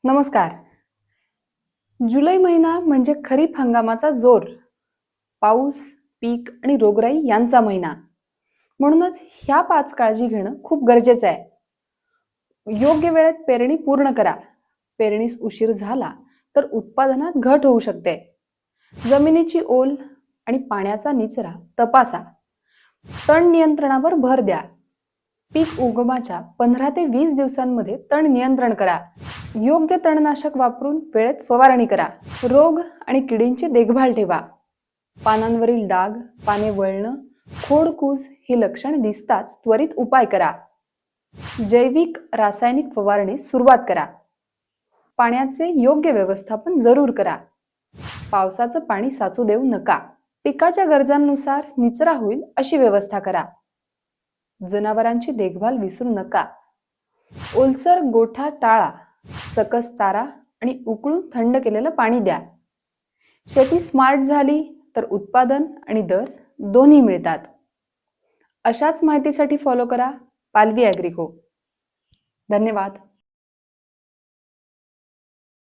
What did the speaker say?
नमस्कार. जुलै महिना म्हणजे खरीप हंगामाचा जोर. पाऊस, पीक आणि रोगराई यांचा महिना. म्हणूनच ह्या 5 काळजी घेणं खूप गरजेचं आहे. योग्य वेळेत पेरणी पूर्ण करा. पेरणीस उशीर झाला तर उत्पादनात घट होऊ शकते. जमिनीची ओल आणि पाण्याचा निचरा तपासा. तण नियंत्रणावर भर द्या. पीक उगमाच्या 15 ते 20 दिवसांमध्ये तण नियंत्रण करा. योग्य तणनाशक वापरून वेळेत फवारणी करा. रोग आणि किडींची देखभाल ठेवा. पानांवरील डाग, पाने वळणं, खोडकूज ही लक्षणे दिसताच त्वरित उपाय करा. जैविक रासायनिक फवारणीस सुरुवात करा. पाण्याचे योग्य व्यवस्थापन जरूर करा. पावसाचं पाणी साचू देऊ नका. पिकाच्या गरजांनुसार निचरा होईल अशी व्यवस्था करा. जनावरांची देखभाल विसरू नका. ओलसर गोठा टाळा. सकस चारा आणि उकळून थंड केलेलं पाणी द्या. शेती स्मार्ट झाली तर उत्पादन आणि दर दोन्ही मिळतात. अशाच माहितीसाठी फॉलो करा पालवी ॲग्रिको. धन्यवाद.